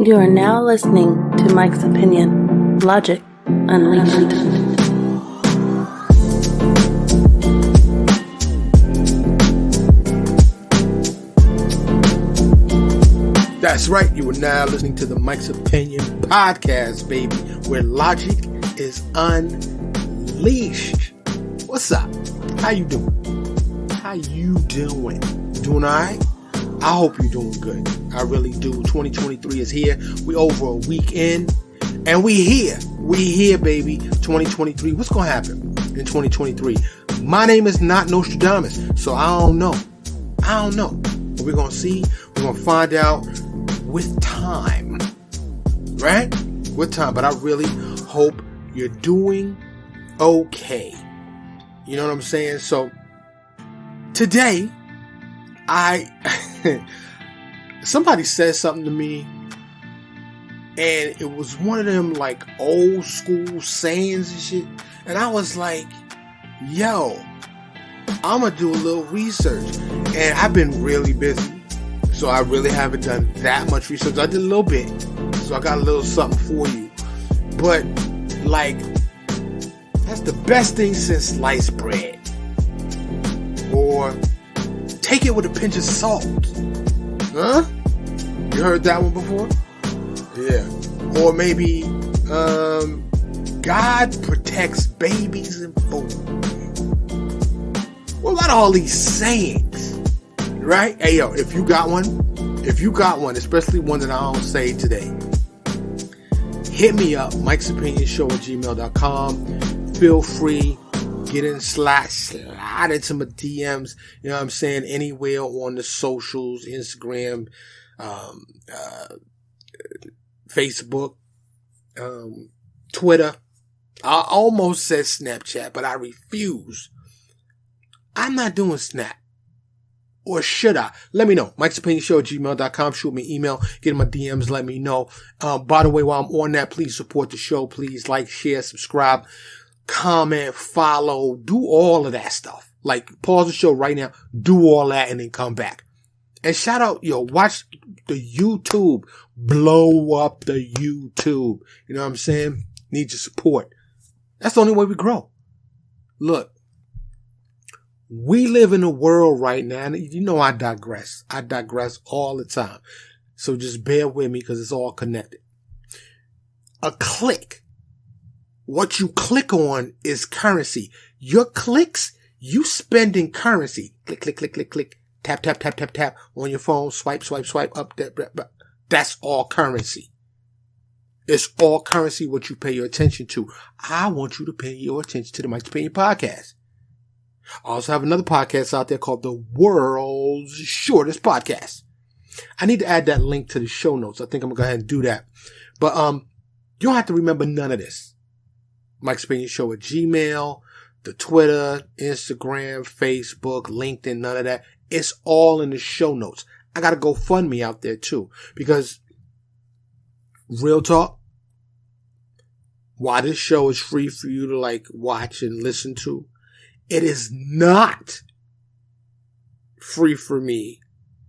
You are now listening to Mike's Opinion, Logic Unleashed. That's right, you are now listening to the Mike's Opinion podcast, baby, where logic is unleashed. What's up? How you doing? How you doing? Doing all right? I hope you're doing good. I really do. 2023 is here. We over a week in, and we here. We here, baby. 2023. What's going to happen in 2023? My name is not Nostradamus, so I don't know. But we're going to see. We're going to find out with time. Right? With time. But I really hope you're doing okay. You know what I'm saying? So, today, somebody said something to me, and it was one of them like old school sayings and shit, and I was like, yo, I'm gonna do a little research. And I've been really busy, so I really haven't done that much research. I did a little bit, so I got a little something for you. But like, that's the best thing since sliced bread, or take it with a pinch of salt. Huh? You heard that one before? Yeah. Or maybe, God protects babies and food. What about all these sayings? Right? Hey, yo, if you got one, especially one that I don't say today, hit me up, mikesopinionshow@gmail.com. Feel free. Get in, slide into my DMs, you know what I'm saying, anywhere on the socials, Instagram, Facebook, Twitter. I almost said Snapchat, but I refuse. I'm not doing Snap. Or should I? Let me know. mikesopinionshow@gmail.com. Shoot me an email. Get in my DMs. Let me know. By the way, while I'm on that, please support the show. Please like, share, subscribe. Comment, follow, do all of that stuff. Like, pause the show right now, do all that, and then come back. And shout out, watch the YouTube, blow up the YouTube. You know what I'm saying? Need your support. That's the only way we grow. Look, we live in a world right now, and you know I digress. I digress all the time. So just bear with me because it's all connected. A click. What you click on is currency. Your clicks, you spend in currency. Click, click, click, click, click. Tap, tap, tap, tap, tap on your phone. Swipe, swipe, swipe up. That's all currency. It's all currency what you pay your attention to. I want you to pay your attention to the Mike's Opinion podcast. I also have another podcast out there called The World's Shortest Podcast. I need to add that link to the show notes. I think I'm going to go ahead and do that. But you don't have to remember none of this. Mike's Opinion Show at Gmail, the Twitter, Instagram, Facebook, LinkedIn, none of that. It's all in the show notes. I got to GoFundMe out there too, because real talk, while this show is free for you to like watch and listen to, it is not free for me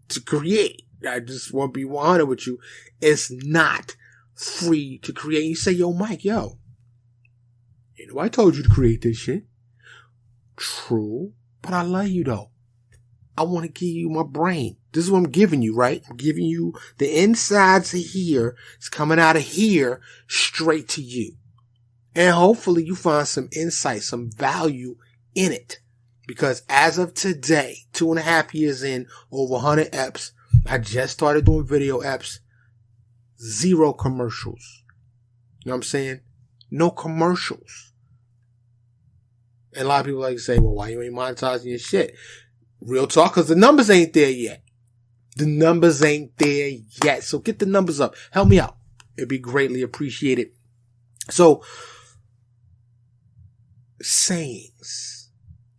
to create. I just want to be 100 with you. It's not free to create. You say, yo, Mike, yo. You know, I told you to create this shit. True. But I love you, though. I want to give you my brain. This is what I'm giving you, right? I'm giving you the insides of here. It's coming out of here straight to you. And hopefully you find some insight, some value in it. Because as of today, 2.5 years in, over 100 eps, I just started doing video eps. 0 commercials. You know what I'm saying? No commercials. And a lot of people like to say, well, why you ain't monetizing your shit? Real talk, because the numbers ain't there yet. The numbers ain't there yet. So get the numbers up. Help me out. It'd be greatly appreciated. So, sayings.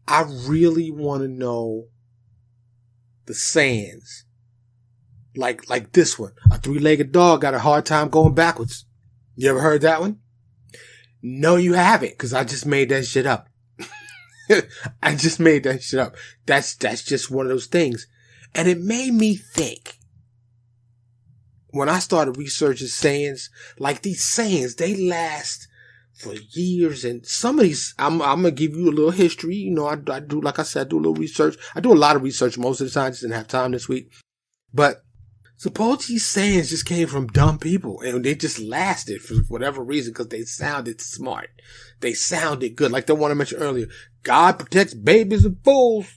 I really want to know the sayings. Like this one. A 3-legged dog got a hard time going backwards. You ever heard that one? No, you haven't, because I just made that shit up. I just made that shit up. That's just one of those things. And it made me think, when I started researching sayings, like these sayings, they last for years. And some of these, I'm going to give you a little history. You know, I do, like I said, I do a little research. I do a lot of research most of the time. Just didn't have time this week. But suppose these sayings just came from dumb people and they just lasted for whatever reason because they sounded smart. They sounded good. Like the one I mentioned earlier. God protects babies and fools.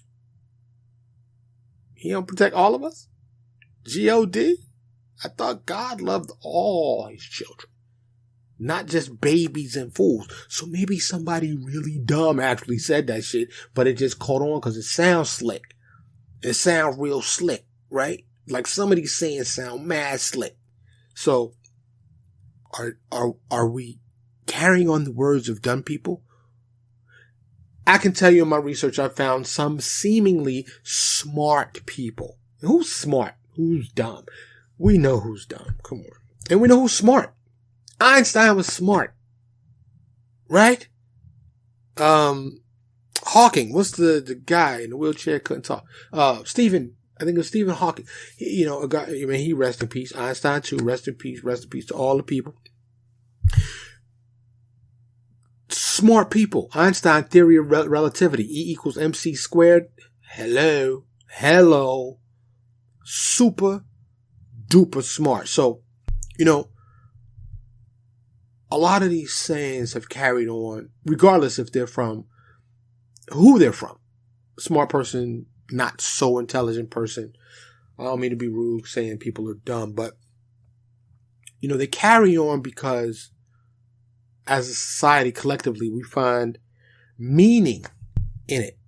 He don't protect all of us? G-O-D? I thought God loved all his children. Not just babies and fools. So maybe somebody really dumb actually said that shit, but it just caught on because it sounds slick. It sounds real slick, right? Like some of these sayings sound mad slick. So are we carrying on the words of dumb people? I can tell you in my research I found some seemingly smart people. Who's smart? Who's dumb? We know who's dumb. Come on. And we know who's smart. Einstein was smart. Right? Hawking. What's the guy in the wheelchair couldn't talk? I think it was Stephen Hawking. He, a guy, he rest in peace. Einstein too. Rest in peace to all the people. Smart people. Einstein theory of relativity. E equals mc squared. Hello. Super duper smart. So, a lot of these sayings have carried on, regardless if they're from who they're from. Smart person, not so intelligent person. I don't mean to be rude saying people are dumb, but, they carry on because as a society, collectively, we find meaning in it.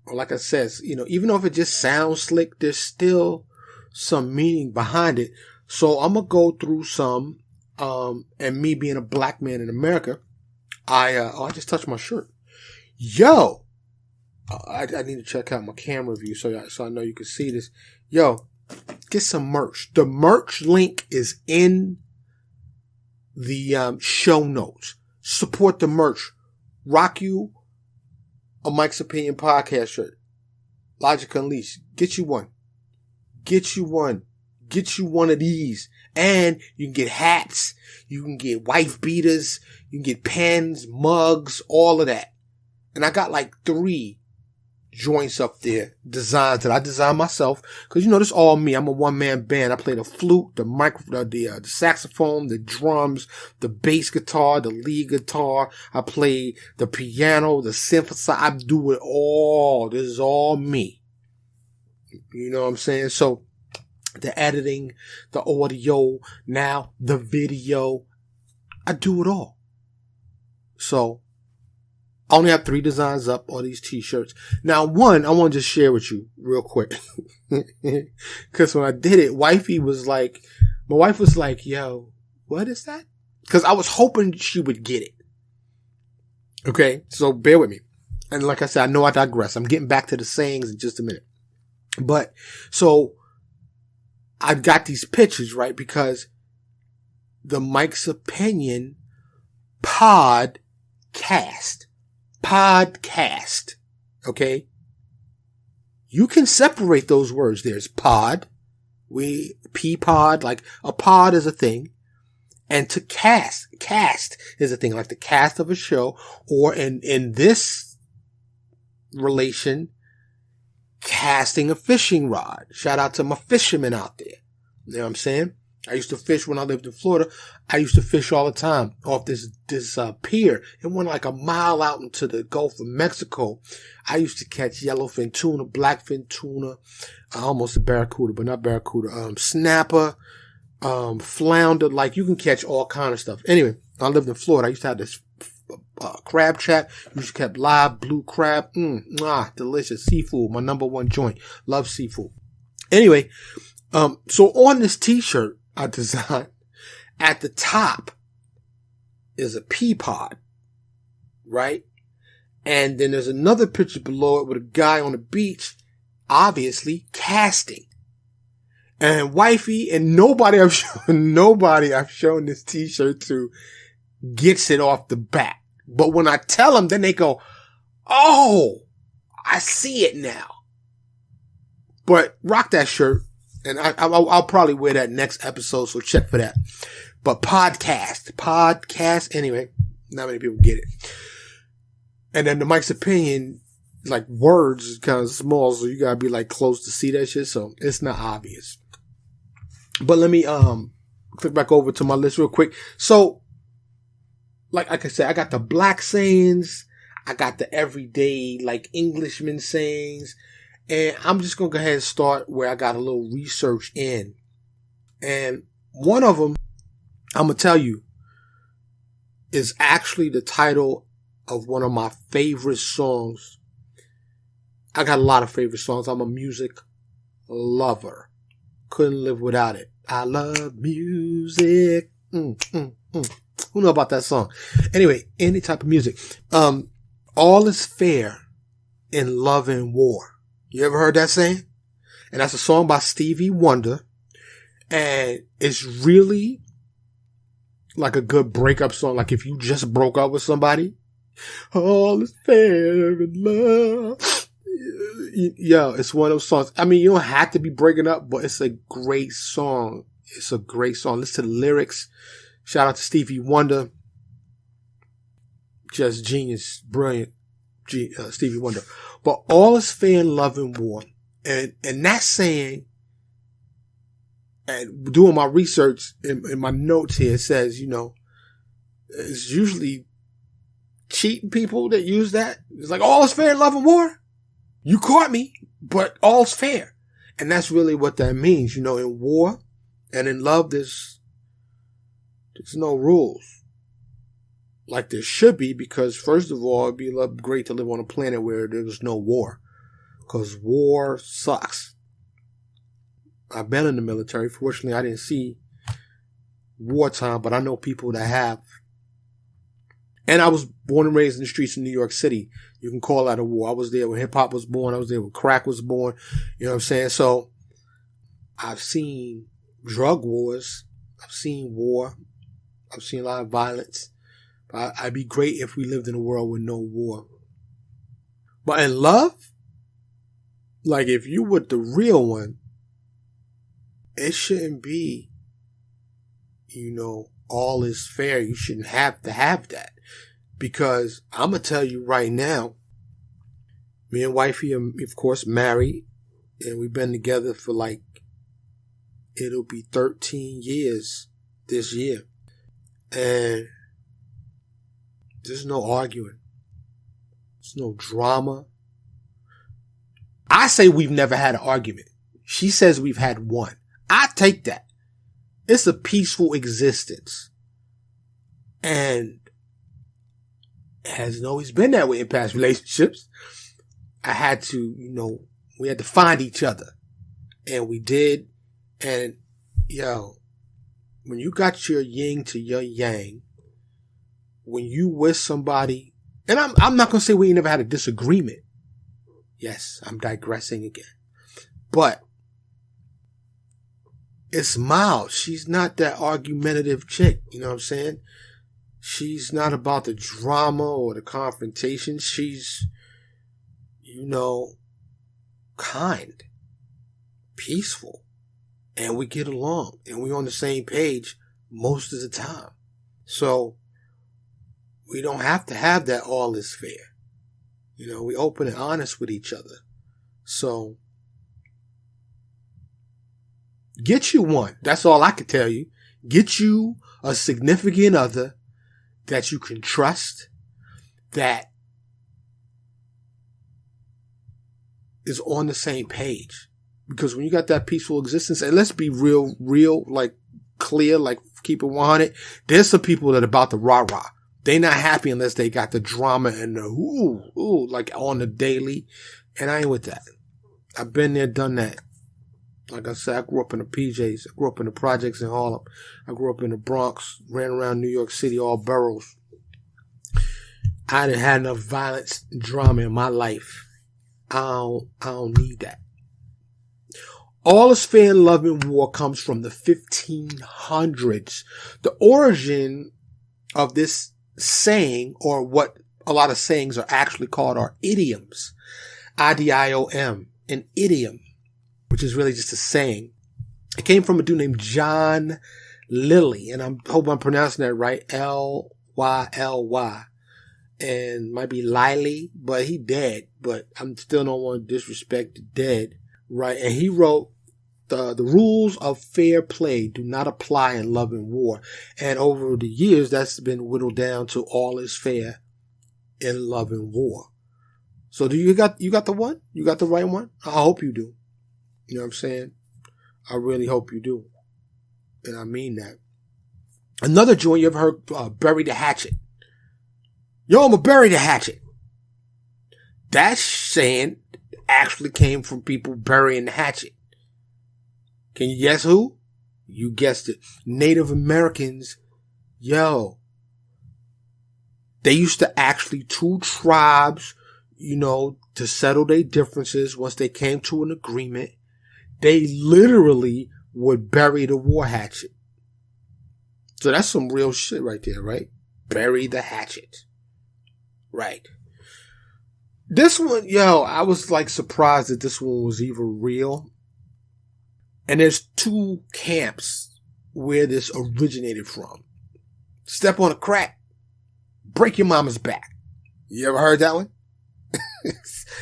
Or like I said, even though if it just sounds slick, there's still some meaning behind it. So I'm going to go through some, and me being a black man in America, I just touched my shirt. Yo! I need to check out my camera view so I know you can see this. Yo, get some merch. The merch link is in the show notes. Support the merch. Rock you a Mike's Opinion podcast shirt. Logic Unleashed. Get you one. Get you one of these. And you can get hats. You can get wife beaters. You can get pens, mugs, all of that. And I got like 3 joints up there, designs that I designed myself. Cause this is all me. I'm a one-man band. I play the flute, the saxophone, the drums, the bass guitar, the lead guitar. I play the piano, the synthesizer. I do it all. This is all me. You know what I'm saying? So the editing, the audio, now the video, I do it all. So I only have 3 designs up on these t-shirts. Now, one, I want to just share with you real quick. Cause when I did it, my wife was like, yo, what is that? Cause I was hoping she would get it. Okay. So bear with me. And like I said, I know I digress. I'm getting back to the sayings in just a minute. But so I've got these pictures, right? Because the Mike's Opinion podcast, okay? You can separate those words. There's pod, P-pod, like a pod is a thing. And to cast is a thing, like the cast of a show, or in this relation, casting a fishing rod. Shout out to my fishermen out there. You know what I'm saying? I used to fish when I lived in Florida. I used to fish all the time off this pier. It went like a mile out into the Gulf of Mexico. I used to catch yellowfin tuna, blackfin tuna, almost a barracuda, but not barracuda, snapper, flounder. Like you can catch all kind of stuff. Anyway, I lived in Florida. I used to have this crab trap. Used to catch live blue crab. Delicious seafood. My number one joint. Love seafood. Anyway, so on this t-shirt I designed, at the top is a pea pod, right? And then there's another picture below it with a guy on the beach, obviously casting. And wifey and nobody I've shown this t-shirt to gets it off the bat. But when I tell them, then they go, oh, I see it now. But rock that shirt. And I'll probably wear that next episode, so check for that. But podcast, anyway, not many people get it. And then the Mike's Opinion, like words is kind of small, so you gotta be like close to see that shit, so it's not obvious. But let me, click back over to my list real quick. So, like I said, I got the black sayings, I got the everyday, like Englishman sayings, and I'm just gonna go ahead and start where I got a little research in. And one of them, I'm gonna tell you, is actually the title of one of my favorite songs. I got a lot of favorite songs. I'm a music lover. Couldn't live without it. I love music. Who know about that song? Anyway, any type of music. All is fair in love and war. You ever heard that saying? And that's a song by Stevie Wonder. And it's really like a good breakup song. Like if you just broke up with somebody, all is fair in love. Yeah, it's one of those songs. I mean, you don't have to be breaking up, but it's a great song. It's a great song. Listen to the lyrics. Shout out to Stevie Wonder. Just genius. Brilliant. Stevie Wonder. But all is fair in love and war. And that saying, and doing my research in my notes here, it says, you know, it's usually cheating people that use that. It's like, all is fair in love and war. You caught me, but all's fair. And that's really what that means. You know, in war and in love, there's no rules. Like there should be, because first of all, it'd be great to live on a planet where there was no war. Because war sucks. I've been in the military. Fortunately, I didn't see wartime, but I know people that have. And I was born and raised in the streets of New York City. You can call that a war. I was there when hip hop was born. I was there when crack was born. You know what I'm saying? So I've seen drug wars. I've seen war. I've seen a lot of violence. But I'd be great if we lived in a world with no war. But in love, like if you were the real one, it shouldn't be, you know, all is fair. You shouldn't have to have that. Because I'm going to tell you right now, me and wifey are, of course, married. And we've been together for like, it'll be 13 years this year. And there's no arguing. There's no drama. I say we've never had an argument. She says we've had one. I take that. It's a peaceful existence. And it hasn't always been that way in past relationships. I had to, you know, we had to find each other. And we did. And, yo, when you got your yin to your yang, when you with somebody, and I'm not going to say we ain't never had a disagreement. Yes, I'm digressing again. But it's mild. She's not that argumentative chick. You know what I'm saying? She's not about the drama or the confrontation. She's, you know, kind, peaceful, and we get along, and we're on the same page most of the time. So we don't have to have that all is fair. You know, we open and honest with each other. So get you one. That's all I can tell you. Get you a significant other that you can trust, that is on the same page. Because when you got that peaceful existence, and let's be real, like clear, like keep it 100, there's some people that are about the rah-rah. They not happy unless they got the drama and the ooh, like on the daily. And I ain't with that. I've been there, done that. Like I said, I grew up in the PJs. I grew up in the projects in Harlem. I grew up in the Bronx, ran around New York City, all boroughs. I didn't have enough violence and drama in my life. I don't need that. All is fair in love and war comes from the 1500s. The origin of this saying, or what a lot of sayings are actually called, are idioms. IDIOM, an idiom, which is really just a saying. It came from a dude named John Lilly, and I hope I'm pronouncing that right. Lyly. And might be Lily, but he dead. But I still don't want to disrespect the dead, right? And he wrote the rules of fair play do not apply in love and war. And over the years, that's been whittled down to all is fair in love and war. So you got the one? You got the right one? I hope you do. You know what I'm saying? I really hope you do. And I mean that. Another joint you ever heard, bury the hatchet. Yo, I'm gonna bury the hatchet. That saying actually came from people burying the hatchet. Can you guess who? You guessed it. Native Americans. Yo. They used to actually, two tribes, to settle their differences once they came to an agreement. They literally would bury the war hatchet. So that's some real shit right there, right? Bury the hatchet. Right. This one, I was like surprised that this one was even real. And there's two camps where this originated from. Step on a crack, break your mama's back. You ever heard that one?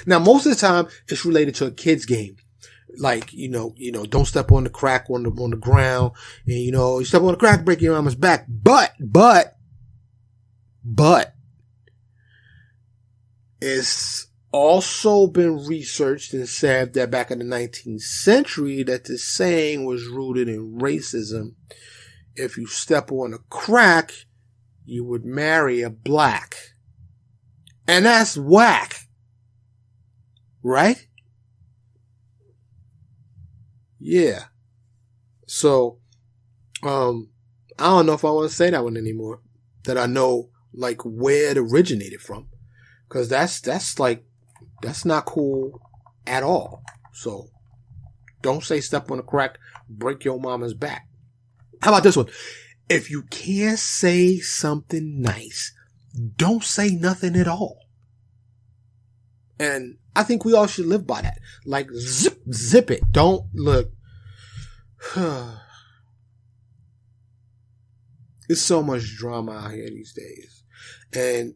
Now, most of the time, it's related to a kid's game. Like, don't step on the crack on the ground. And, you step on the crack, break your mama's back. But, it's also been researched and said that back in the 19th century that this saying was rooted in racism. If you step on a crack, you would marry a black. And that's whack. Right? Yeah. So, I don't know if I want to say that one anymore. That I know, like, where it originated from. Cause that's not cool at all. So, don't say step on a crack, break your mama's back. How about this one? If you can't say something nice, don't say nothing at all. And I think we all should live by that. Like, zip it. Don't look. There's so much drama out here these days. And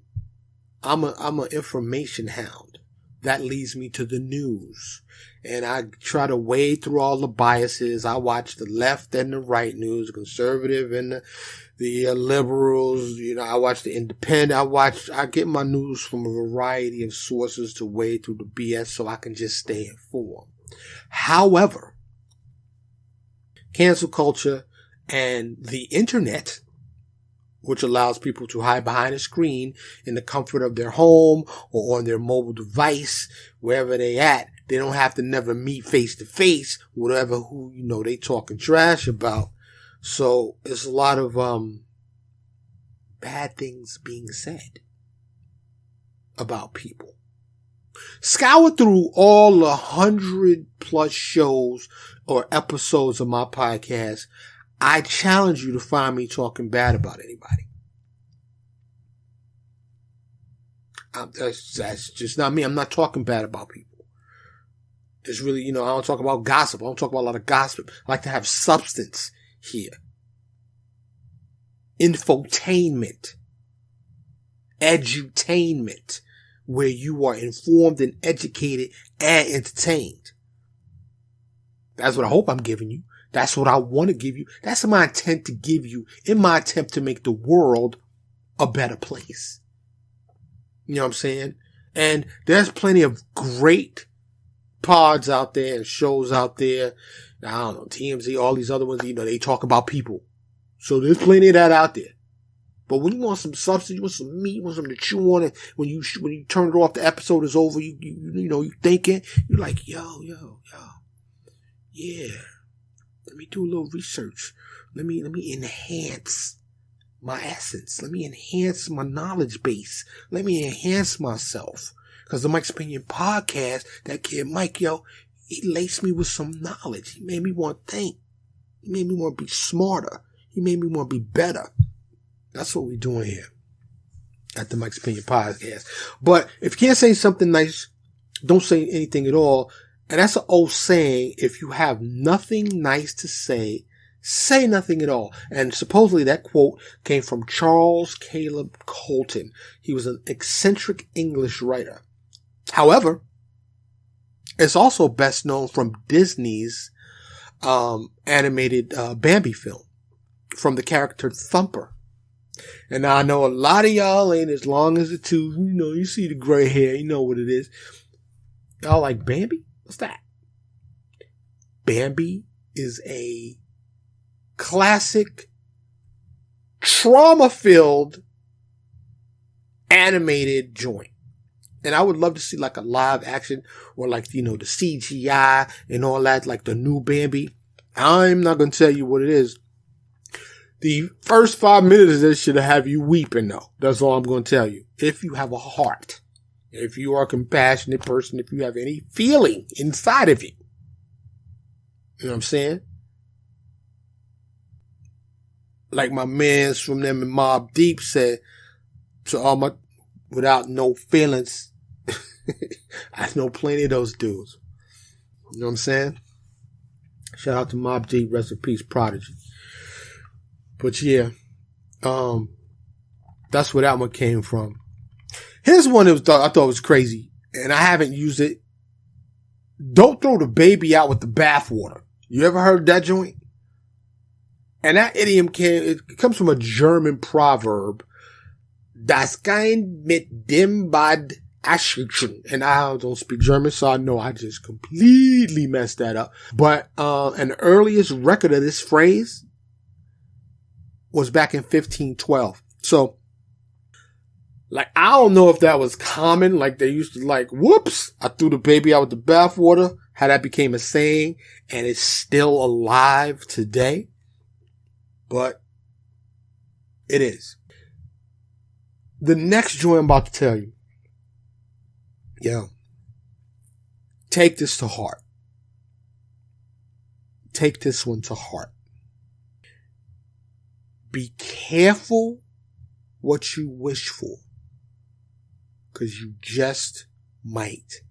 I'm an information hound. That leads me to the news. And I try to wade through all the biases. I watch the left and the right news, the conservative and the liberals. I watch the independent. I get my news from a variety of sources to wade through the BS so I can just stay informed. However, cancel culture and the internet, which allows people to hide behind a screen in the comfort of their home or on their mobile device, wherever they at. They don't have to never meet face to face, whatever who, they talking trash about. So it's a lot of, bad things being said about people. Scour through all 100+ shows or episodes of my podcast. I challenge you to find me talking bad about anybody. That's just not me. I'm not talking bad about people. It's really, I don't talk about gossip. I don't talk about a lot of gossip. I like to have substance here. Infotainment. Edutainment. Where you are informed and educated and entertained. That's what I hope I'm giving you. That's what I want to give you. That's my intent to give you in my attempt to make the world a better place. You know what I'm saying? And there's plenty of great pods out there and shows out there. I don't know, TMZ, all these other ones, they talk about people. So there's plenty of that out there. But when you want some substance, you want some meat, you want something to chew on it, when you turn it off, the episode is over, you thinking, you're like, yo. Yeah. Let me do a little research. Let me enhance my essence. Let me enhance my knowledge base. Let me enhance myself. Because the Mike's Opinion podcast, that kid Mike, he laced me with some knowledge. He made me want to think. He made me want to be smarter. He made me want to be better. That's what we're doing here at the Mike's Opinion podcast. But if you can't say something nice, don't say anything at all. And that's an old saying, if you have nothing nice to say, say nothing at all. And supposedly that quote came from Charles Caleb Colton. He was an eccentric English writer. However, it's also best known from Disney's animated Bambi film, from the character Thumper. And now I know a lot of y'all ain't as long as the two. You know, you see the gray hair, you know what it is. Y'all like Bambi? What's that? Bambi is a classic, trauma-filled, animated joint. And I would love to see like a live action or like, you know, the CGI and all that, like the new Bambi. I'm not going to tell you what it is. The first 5 minutes of this should have you weeping though. That's all I'm going to tell you. If you have a heart, if you are a compassionate person, if you have any feeling inside of you. You know what I'm saying? Like my mans from them in Mobb Deep said, to all my, without no feelings, I know plenty of those dudes. You know what I'm saying? Shout out to Mobb Deep, rest in peace, Prodigy. But yeah, that's where that one came from. Here's one that I thought was crazy, and I haven't used it. Don't throw the baby out with the bathwater. You ever heard that joint? And that idiom comes from a German proverb. Das kein mit dem Bad Aschchen. And I don't speak German, so I know I just completely messed that up. But an earliest record of this phrase was back in 1512. So, like, I don't know if that was common. Like, they used to, like, whoops, I threw the baby out with the bathwater. How that became a saying, and it's still alive today. But it is. The next joint I'm about to tell you. Yo, take this to heart. Take this one to heart. Be careful what you wish for, because you just might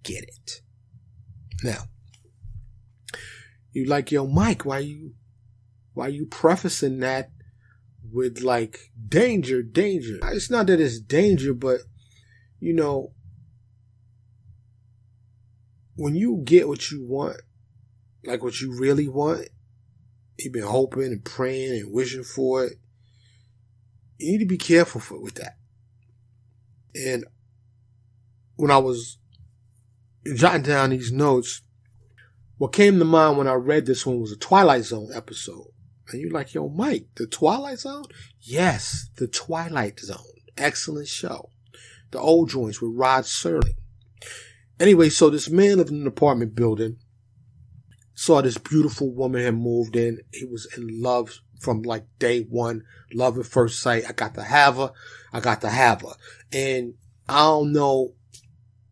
get it. Now, you like, yo, Mike, why you prefacing that with like danger? It's not that it's danger, but you know, when you get what you want, like what you really want, you've been hoping and praying and wishing for it, you need to be careful with that. And when I was jotting down these notes, what came to mind when I read this one was a Twilight Zone episode. And you're like, yo, Mike, the Twilight Zone? Yes, the Twilight Zone. Excellent show. The old joints with Rod Serling. Anyway, so this man lived in an apartment building, saw this beautiful woman had moved in. He was in love from like day one. Love at first sight. I got to have her. And I don't know,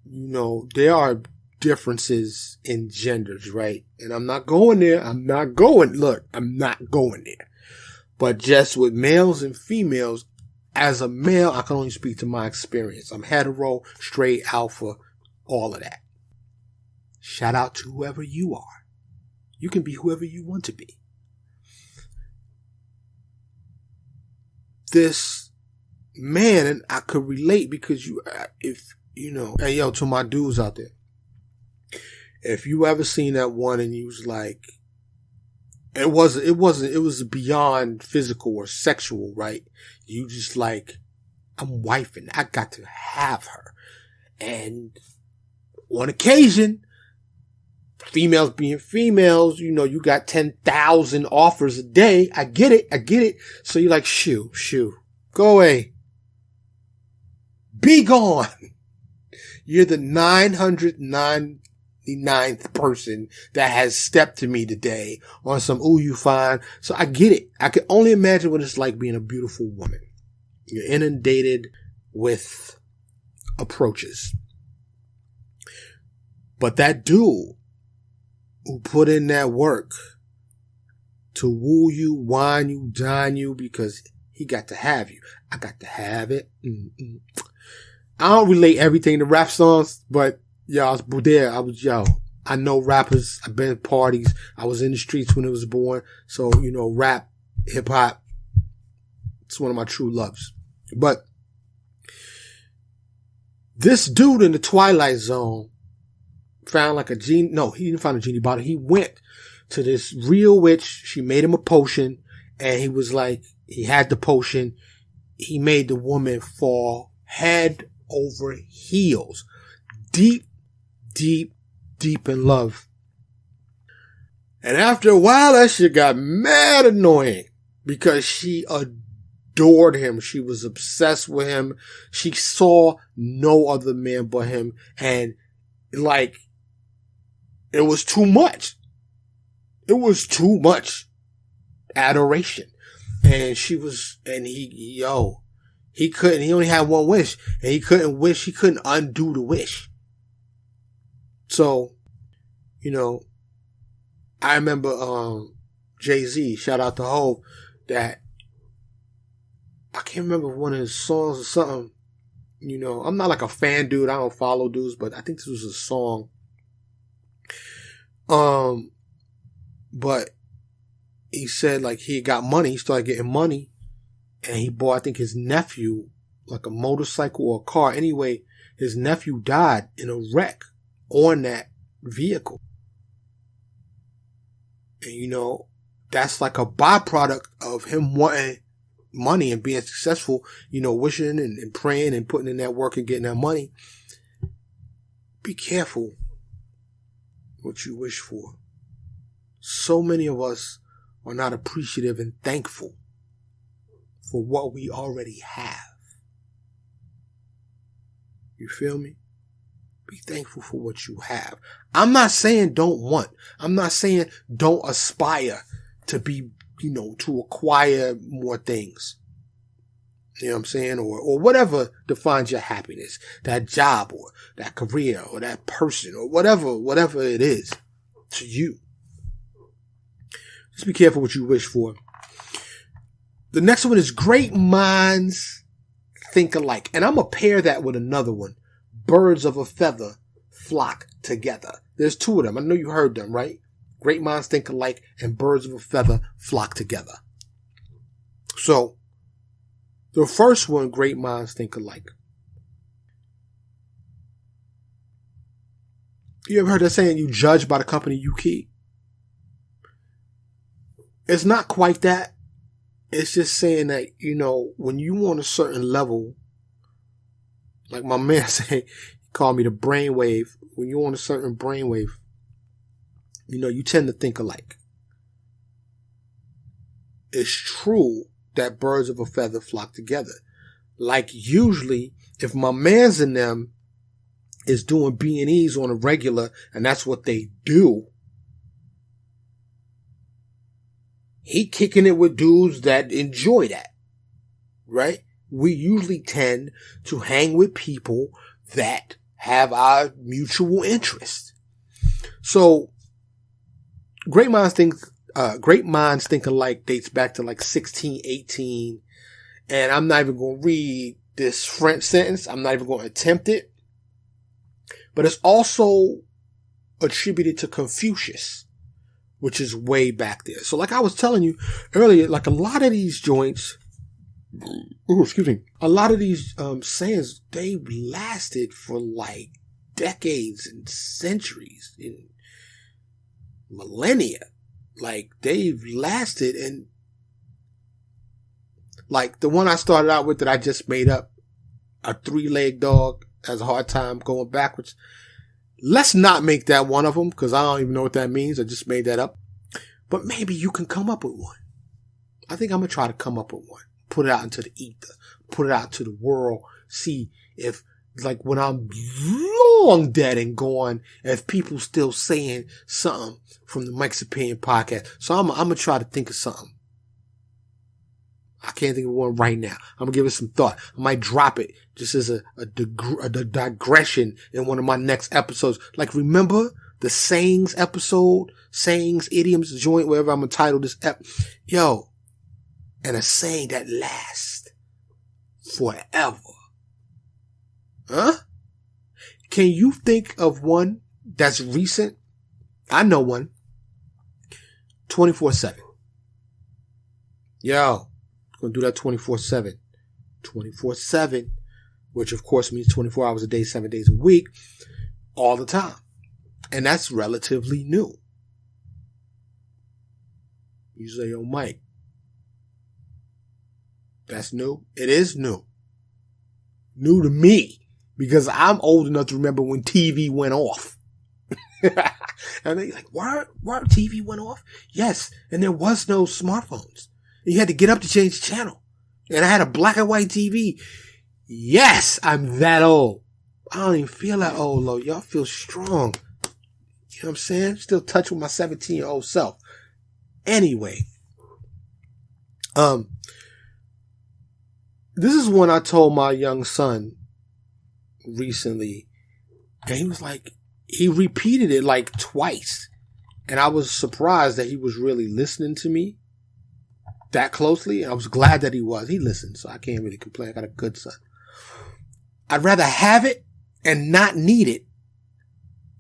you know, there are differences in genders, right? And I'm not going there. I'm not going there. But just with males and females, as a male, I can only speak to my experience. I'm hetero, straight, alpha, all of that. Shout out to whoever you are. You can be whoever you want to be. This man, and I could relate because hey yo, to my dudes out there, if you ever seen that one and you was like, it was beyond physical or sexual, right? You just like, I'm wifing, I got to have her. And on occasion, females being females, you know, you got 10,000 offers a day. I get it. So you're like, shoo, go away. Be gone. You're the 999th person that has stepped to me today on some, ooh, you fine. So I get it. I can only imagine what it's like being a beautiful woman. You're inundated with approaches. But that dude who put in that work to woo you, wine you, dine you, because he got to have you. I got to have it. I don't relate everything to rap songs, but yo, I was there. I know rappers. I've been at parties. I was in the streets when it was born. So, rap, hip hop, it's one of my true loves. But this dude in the Twilight Zone found like a genie. No, he didn't find a genie bottle. He went to this real witch. She made him a potion, and he was like, he had the potion. He made the woman fall head over heels, deep, deep, deep in love. And after a while, that shit got mad annoying because she adored him. She was obsessed with him. She saw no other man but him. And like, it was too much. It was too much adoration. And he only had one wish, and he couldn't undo the wish. So, I remember, Jay-Z, shout out to Hov, that I can't remember one of his songs or something. I'm not like a fan dude. I don't follow dudes, but I think this was a song. But he said like he got money. He started getting money, and he bought, I think, his nephew like a motorcycle or a car. Anyway, his nephew died in a wreck on that vehicle. And that's like a byproduct of him wanting money and being successful, wishing and praying and putting in that work and getting that money. Be careful what you wish for. So many of us are not appreciative and thankful for what we already have. You feel me? Be thankful for what you have. I'm not saying don't want. I'm not saying don't aspire to be, to acquire more things. You know what I'm saying? Or whatever defines your happiness. That job or that career or that person or whatever it is to you. Just be careful what you wish for. The next one is great minds think alike. And I'm going to pair that with another one. Birds of a feather flock together. There's two of them. I know you heard them, right? Great minds think alike and birds of a feather flock together. So, the first one, great minds think alike. You ever heard that saying, you judge by the company you keep? It's not quite that. It's just saying that, when you on a certain level, like my man said, he called me the brainwave. When you're on a certain brainwave, you tend to think alike. It's true that birds of a feather flock together. Like usually, if my man's in them is doing B&Es on a regular, and that's what they do, he kicking it with dudes that enjoy that, right? We usually tend to hang with people that have our mutual interest. So, great minds think alike dates back to like 1618. And I'm not even going to read this French sentence. I'm not even going to attempt it. But it's also attributed to Confucius, which is way back there. So like I was telling you earlier, like a lot of these joints, a lot of these sayings, they lasted for like decades and centuries and millennia. Like they've lasted, and like the one I started out with that I just made up, a 3-legged dog has a hard time going backwards. Let's not make that one of them, because I don't even know what that means. I just made that up. But maybe you can come up with one. I think I'm going to try to come up with one. Put it out into the ether. Put it out to the world. See if, like, when I'm long dead and gone, if people still saying something from the Mike's Opinion podcast. So I'm going to try to think of something. I can't think of one right now. I'm going to give it some thought. I might drop it just as a digression in one of my next episodes. Like, remember the Sayings episode? Sayings, Idioms, joint, wherever I'm going to title this Yo, and a saying that lasts forever. Huh? Can you think of one that's recent I know one. 24/7. Yo, gonna do that 24/7. 24/7, which of course means 24 hours a day, 7 days a week, all the time. And that's relatively new. You say, yo, Mike, that's new? It is new. New to me, because I'm old enough to remember when TV went off. And they're like, what? TV went off? Yes. And there was no smartphones. You had to get up to change the channel. And I had a black and white TV. Yes, I'm that old. I don't even feel that old, though. Y'all feel strong. You know what I'm saying? Still touch with my 17-year-old self. Anyway. This is one I told my young son recently. And he was like, he repeated it like twice. And I was surprised that he was really listening to me that closely. And I was glad that he was. He listened, so I can't really complain. I got a good son. I'd rather have it and not need it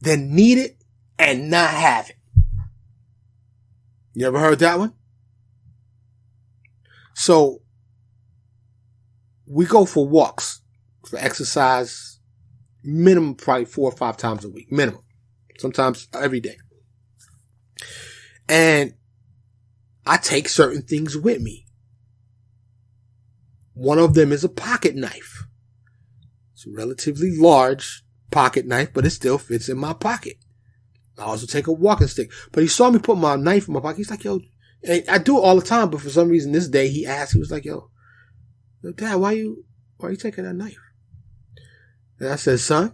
than need it and not have it. You ever heard that one? So, we go for walks, for exercise, minimum probably 4 or 5 times a week, minimum. Sometimes every day. And I take certain things with me. One of them is a pocket knife. It's a relatively large pocket knife, but it still fits in my pocket. I also take a walking stick. But he saw me put my knife in my pocket. He's like, yo, and I do it all the time, but for some reason this day he asked, he was like, yo, Dad, why are you taking that knife? And I said, son,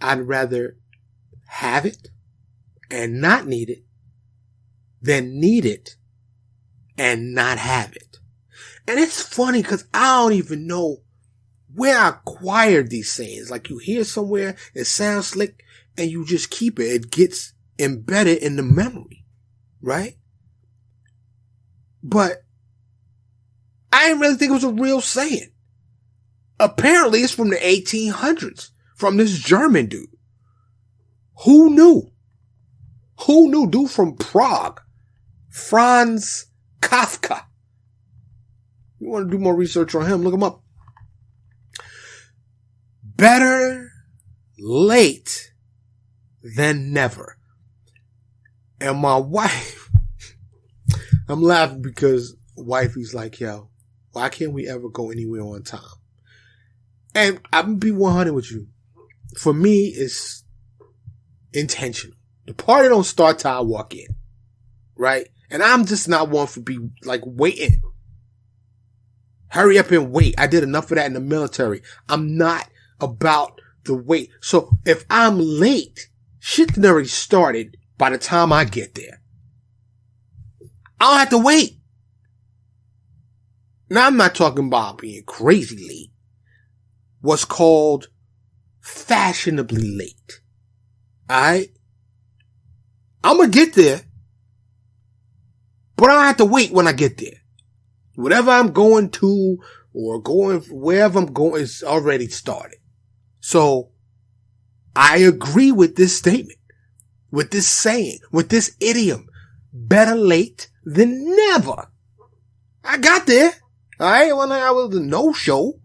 I'd rather have it and not need it than need it and not have it. And it's funny because I don't even know where I acquired these sayings. Like you hear somewhere, it sounds slick, and you just keep it. It gets embedded in the memory, right? But I didn't really think it was a real saying. Apparently, it's from the 1800s, from this German dude. Who knew? Who knew? Dude from Prague. Franz Kafka. You want to do more research on him? Look him up. Better late than never. And my wife, I'm laughing because wifey's like, yo, why can't we ever go anywhere on time? And I'm going to be 100 with you. For me, it's intentional. The party don't start till I walk in. Right? And I'm just not one for be like waiting. Hurry up and wait. I did enough of that in the military. I'm not about the wait. So if I'm late, shit already started by the time I get there. I don't have to wait. Now I'm not talking about being crazy late. What's called fashionably late. Alright? I'm gonna get there. But I don't have to wait when I get there. Whatever I'm going to or going wherever I'm going is already started. So I agree with this statement, with this saying, with this idiom. Better late than never. I got there. Alright, when I was a no-show.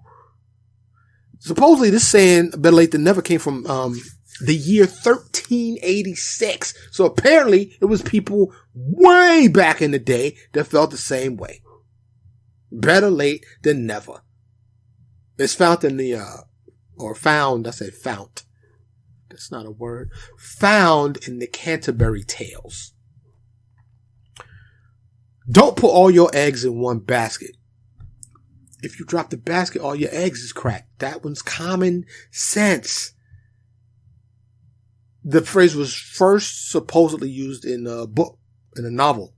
Supposedly this saying, better late than never, came from the year 1386. So apparently it was people way back in the day that felt the same way. Better late than never. It's found in the, found. That's not a word. Found in the Canterbury Tales. Don't put all your eggs in one basket. If you drop the basket, all your eggs is cracked. That one's common sense. The phrase was first supposedly used in a book, in a novel,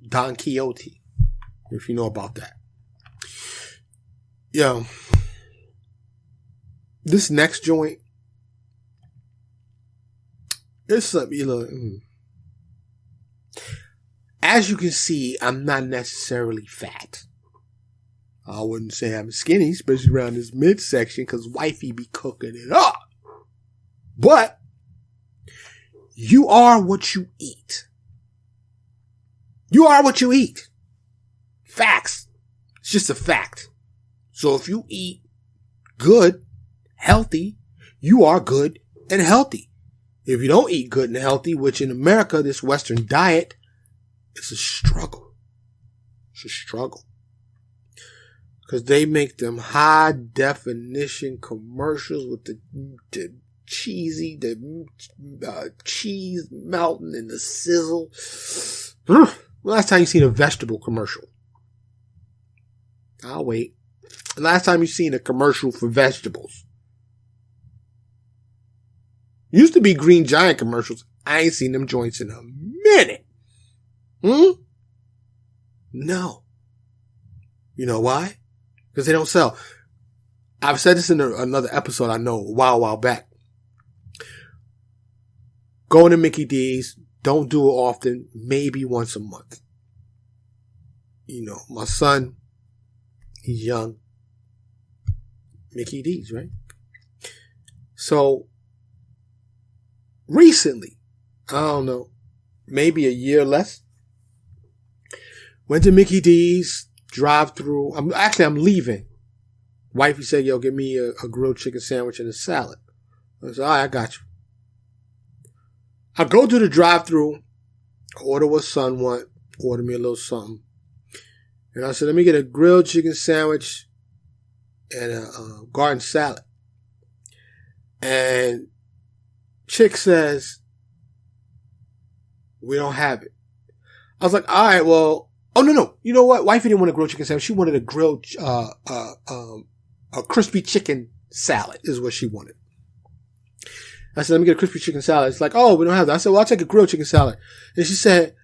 Don Quixote, if you know about that. Yo, this next joint, it's something, you know, as you can see, I'm not necessarily fat. I wouldn't say I'm skinny, especially around this midsection, because wifey be cooking it up. But You are what you eat. You are what you eat. Facts. It's just a fact. So if you eat good, healthy, you are good and healthy. If you don't eat good and healthy, which in America, this Western diet, it's a struggle. It's a struggle. Because they make them high definition commercials with the cheesy, cheese melting and the sizzle. Last time you seen a vegetable commercial? I'll wait. Last time you seen a commercial for vegetables? Used to be Green Giant commercials. I ain't seen them joints in a minute. No. You know why? Because they don't sell. I've said this in another episode I know a while back. Going to Mickey D's, don't do it often, maybe once a month. You know, my son, he's young. Mickey D's, right? So, recently, I don't know, maybe a year less, went to Mickey D's, drive through. I'm leaving. Wifey said, yo, get me a grilled chicken sandwich and a salad. I said, all right, I got you. I go to the drive-thru, order what son want, order me a little something. And I said, let me get a grilled chicken sandwich and a garden salad. And chick says, we don't have it. I was like, all right, well, oh, no. You know what? Wifey didn't want a grilled chicken sandwich. She wanted a grilled, a crispy chicken salad is what she wanted. I said, let me get a crispy chicken salad. It's like, oh, we don't have that. I said, well, I'll take a grilled chicken salad. And she said,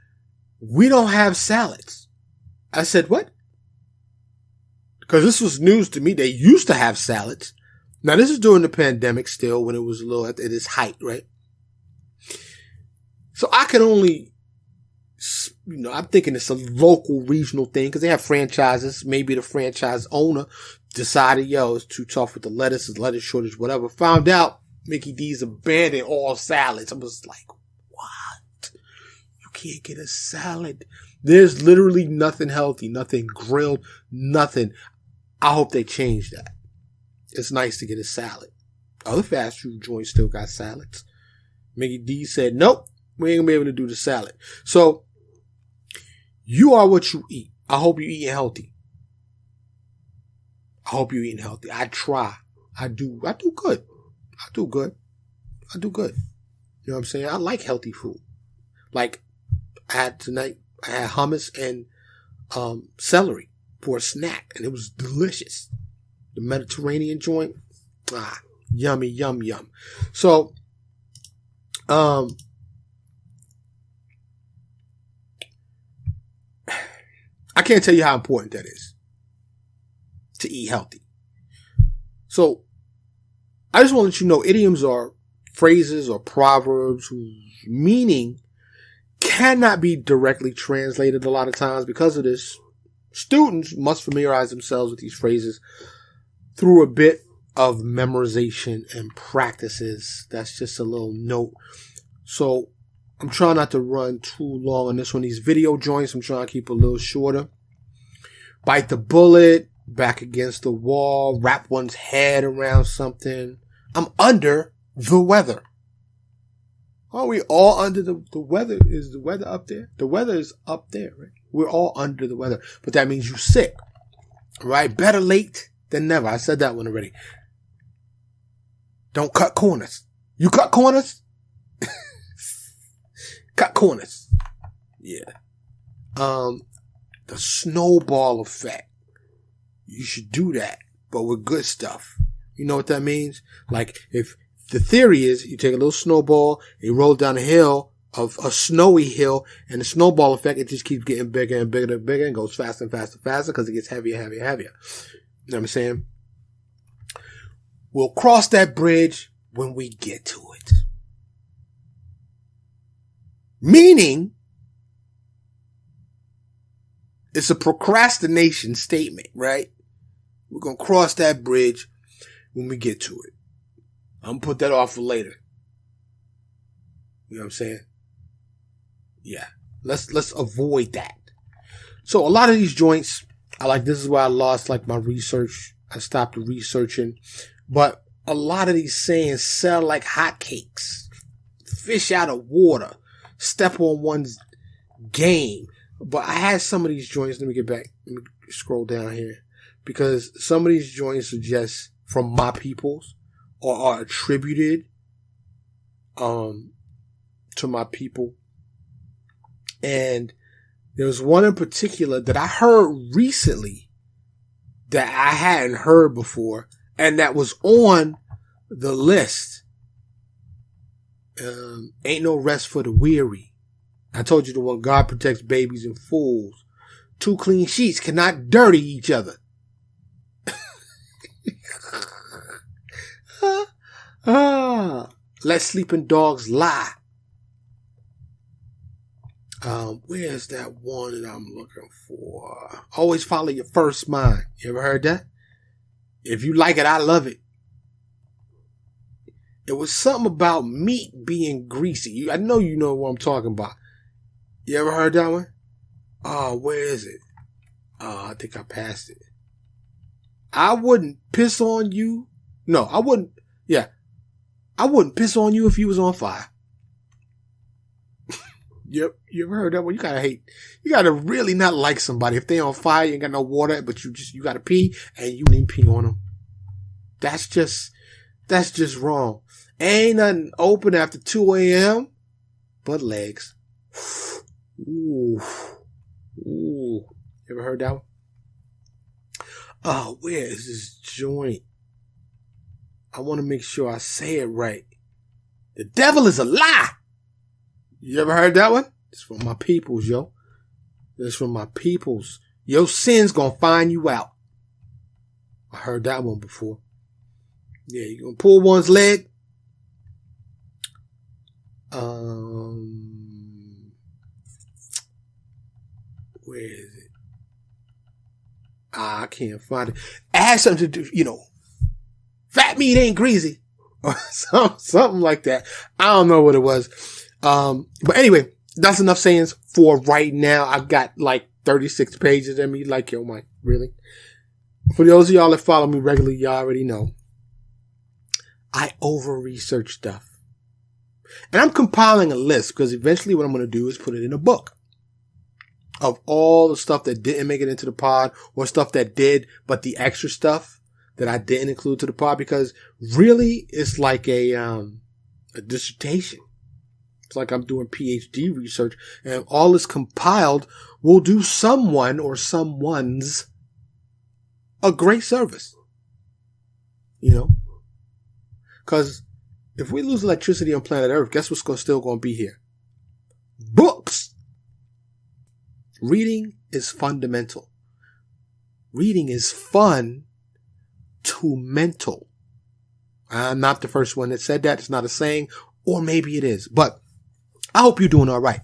we don't have salads. I said, what? Because this was news to me. They used to have salads. Now, this is during the pandemic still, when it was a little at its height, right? So I could only, I'm thinking it's a local, regional thing because they have franchises. Maybe the franchise owner decided, yo, it's too tough with the lettuce shortage, whatever. Found out Mickey D's abandoned all salads. I was like, what? You can't get a salad. There's literally nothing healthy, nothing grilled, nothing. I hope they change that. It's nice to get a salad. Other fast food joints still got salads. Mickey D said, nope, we ain't gonna be able to do the salad. So, you are what you eat. I hope you eating healthy. I hope you eating healthy. I try. I do good. I do good. You know what I'm saying? I like healthy food. Like, tonight, I had hummus and celery for a snack, and it was delicious. The Mediterranean joint, yummy, yum, yum. So, I can't tell you how important that is to eat healthy. So, I just want to let you know, idioms are phrases or proverbs whose meaning cannot be directly translated a lot of times. Because of this, students must familiarize themselves with these phrases through a bit of memorization and practices. That's just a little note. So I'm trying not to run too long on this one. These video joints, I'm trying to keep a little shorter. Bite the bullet, back against the wall, wrap one's head around something. I'm under the weather. Are we all under the weather? Is the weather up there? The weather is up there, right? We're all under the weather. But that means you're sick, right? Better late than never. I said that one already. Don't cut corners. You cut corners? Cut corners. Yeah. The snowball effect. You should do that, but with good stuff. You know what that means? Like, if the theory is you take a little snowball, you roll down a hill, of a snowy hill, and the snowball effect, it just keeps getting bigger and bigger and bigger and goes faster and faster and faster because it gets heavier, heavier, heavier. You know what I'm saying? We'll cross that bridge when we get to it. Meaning, it's a procrastination statement, right? We're going to cross that bridge when we get to it. I'm going to put that off for later. You know what I'm saying? Yeah. Let's avoid that. So a lot of these joints, this is where I lost like my research. I stopped researching. But a lot of these sayings sell like hotcakes. Fish out of water. Step on one's game. But I had some of these joints. Let me get back. Let me scroll down here. Because some of these joints are just from my peoples or are attributed to my people. And there was one in particular that I heard recently that I hadn't heard before, and that was on the list. Ain't no rest for the weary. I told you the one, God protects babies and fools. Two clean sheets cannot dirty each other. Let sleeping dogs lie. Where's that one that I'm looking for? Always follow your first mind. You ever heard that? If you like it, I love it. It was something about meat being greasy. I know you know what I'm talking about. You ever heard that one? Oh, where is it? I think I passed it. I wouldn't piss on you. No, I wouldn't. Yeah. I wouldn't piss on you if you was on fire. Yep. You ever heard that one? You gotta hate. You gotta really not like somebody. If they on fire, you ain't got no water, but you gotta pee and you didn't pee on them. That's just wrong. Ain't nothing open after 2 a.m. but legs. Ooh. Ooh. You ever heard that one? Oh, where is this joint? I want to make sure I say it right. The devil is a lie. You ever heard that one? It's from my peoples, yo. It's from my peoples. Your sin's gonna find you out. I heard that one before. Yeah, you're gonna pull one's leg. Where is it? I can't find it. It has something to do, fat meat ain't greasy. Or something like that. I don't know what it was. But anyway, that's enough sayings for right now. I've got like 36 pages in me. Like, yo, Mike, really? For those of y'all that follow me regularly, y'all already know. I over-research stuff. And I'm compiling a list because eventually what I'm going to do is put it in a book of all the stuff that didn't make it into the pod or stuff that did, but the extra stuff that I didn't include to the pod, because really it's like a dissertation. It's like I'm doing PhD research, and all is compiled will do someone or someone's a great service. Because if we lose electricity on planet Earth, guess what's still going to be here? Books. Reading is fundamental. Reading is fun to mental. I'm not the first one that said that. It's not a saying, or maybe it is. But I hope you're doing all right.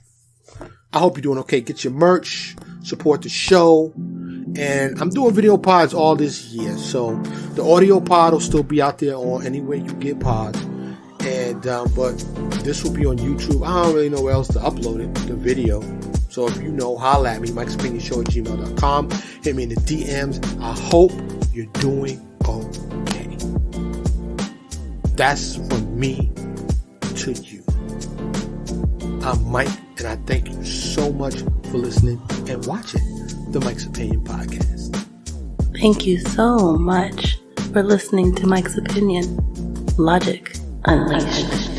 I hope you're doing okay. Get your merch, support the show. And I'm doing video pods all this year. So the audio pod will still be out there on anywhere you get pods. And, but this will be on YouTube. I don't really know where else to upload it, the video. So if you know, holla at me, Mike'sOpinionShow@gmail.com. Hit me in the DMs. I hope you're doing okay. That's from me to you. I'm Mike, and I thank you so much for listening and watching the Mike's Opinion Podcast. Thank you so much for listening to Mike's Opinion. Logic Unleashed.